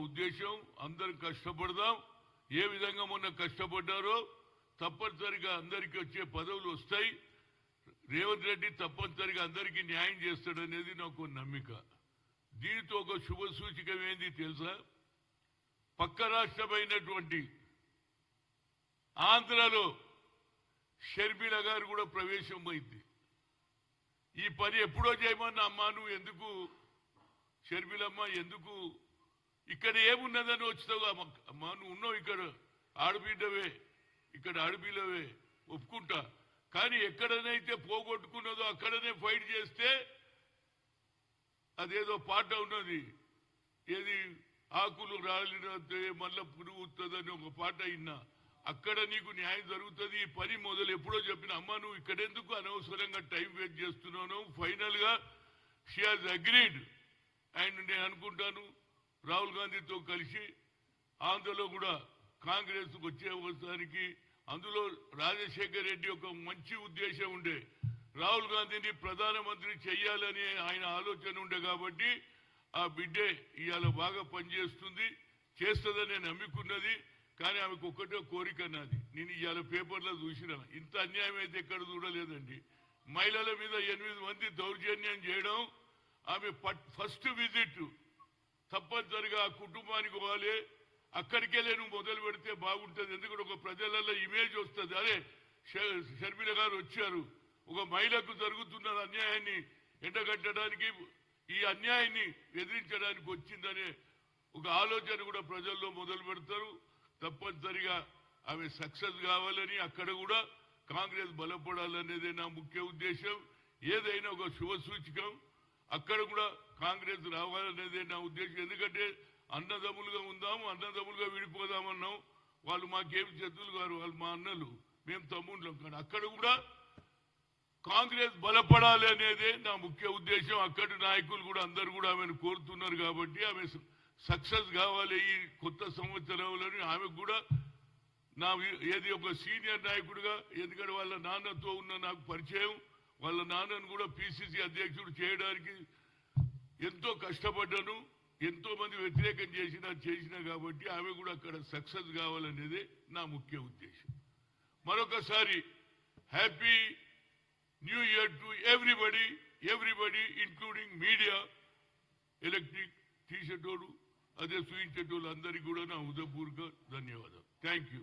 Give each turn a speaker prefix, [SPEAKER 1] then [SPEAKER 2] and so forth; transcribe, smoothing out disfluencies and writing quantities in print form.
[SPEAKER 1] ఉద్దేశం అందరం కష్టపడదాం. ఏ విధంగా మొన్న కష్టపడ్డారో తప్పనిసరిగా అందరికీ వచ్చే పదవులు వస్తాయి. రేవంత్ రెడ్డి తప్పనిసరిగా అందరికీ న్యాయం చేస్తాడనేది నాకు నమ్మిక. దీనితో ఒక శుభ సూచికం ఏంది తెలుసా? పక్క రాష్ట్రమైనటువంటి ఆంధ్రలో షర్మిల గారు కూడా ప్రవేశం అయింది. ఈ పని ఎప్పుడో చేయమన్నా అమ్మా నువ్వు ఎందుకు షర్మిలమ్మ ఎందుకు ఇక్కడ ఏమున్నదని వచ్చావు అమ్మా? నువ్వు ఉన్నావు ఇక్కడ ఆడబిడ్డవే, ఇక్కడ ఆడబిడ్డవే ఒప్పుకుంటా. కానీ ఎక్కడనైతే పోగొట్టుకున్నదో అక్కడనే ఫైట్ చేస్తే అదేదో పాట ఉన్నది, ఏది ఆకులు రాలినదే మళ్ళా పురుగుతుందని ఒక పాట అయినా అక్కడ నీకు న్యాయం జరుగుతుంది. ఈ పని మొదలు ఎప్పుడో చెప్పిన అమ్మ నువ్వు ఇక్కడెందుకు అనవసరంగా టైం వేస్ట్ చేస్తున్నాను. ఫైనల్ గా షీ హాజ్ అగ్రీడ్. అండ్ నేను అనుకుంటాను రాహుల్ గాంధీతో కలిసి ఆంధ్రలో కూడా కాంగ్రెస్ వచ్చేసరికి అందులో రాజశేఖర్ రెడ్డి ఒక మంచి ఉద్దేశం ఉండే, రాహుల్ గాంధీని ప్రధానమంత్రి చెయ్యాలని ఆయన ఆలోచన ఉండే కాబట్టి ఆ బిడ్డే ఇవాళ బాగా పనిచేస్తుంది, చేస్తుందని నమ్ముకున్నది. కానీ ఆమెకు ఒక్కటే కోరిక నాది, నేను ఇవాళ పేపర్లో చూసిన ఇంత అన్యాయం అయితే ఎక్కడ చూడలేదండి. మహిళల మీద 8 మంది దౌర్జన్యం చేయడం, ఆమె ఫస్ట్ విజిట్ తప్పనిసరిగా ఆ కుటుంబానికి పోవాలి. అక్కడికే నేను మొదలు పెడితే బాగుంటుంది. ఎందుకంటే ఒక ప్రజలలో ఇమేజ్ వస్తుంది, అరే షర్మిల గారు వచ్చారు, ఒక మహిళకు జరుగుతున్న అన్యాయాన్ని ఎండగట్టడానికి, ఈ అన్యాయాన్ని ఎదిరించడానికి వచ్చిందనే ఒక ఆలోచన కూడా ప్రజల్లో మొదలు పెడతారు. తప్పనిసరిగా ఆమె సక్సెస్ కావాలని, అక్కడ కూడా కాంగ్రెస్ బలపడాలనేదే నా ముఖ్య ఉద్దేశం. ఏదైనా ఒక శుభ సూచకం, అక్కడ కూడా కాంగ్రెస్ రావాలనేదే నా ఉద్దేశం. ఎందుకంటే అన్నదమ్ములుగా ఉందాము, అన్నదమ్ములుగా విడిపోదామన్నాం. వాళ్ళు మాకేం శత్రులు గారు, వాళ్ళు మా అన్నలు, మేము తమ్ముళ్ళం. కానీ అక్కడ కూడా కాంగ్రెస్ బలపడాలి అనేదే నా ముఖ్య ఉద్దేశం. అక్కడి నాయకులు కూడా అందరు కూడా ఆమెను కోరుతున్నారు కాబట్టి ఆమె సక్సెస్ కావాలి ఈ కొత్త సంవత్సరంలో. ఆమెకు కూడా నా ఏది ఒక సీనియర్ నాయకుడిగా, ఎందుకంటే వాళ్ళ నాన్నతో ఉన్న నాకు పరిచయం, వాళ్ళ నాన్నను కూడా పిసిసి అధ్యక్షుడు చేయడానికి ఎంతో కష్టపడ్డాను. ఎంతో మంది వ్యతిరేకం చేసినా కాబట్టి ఆమె కూడా అక్కడ సక్సెస్ కావాలనేదే నా ముఖ్య ఉద్దేశం. మరొకసారి happy new year to everybody including media, electric తీసేటోడు అదే చూయించేటోళ్ళు అందరికీ కూడా నా హృదయపూర్వక ధన్యవాదాలు. Thank you.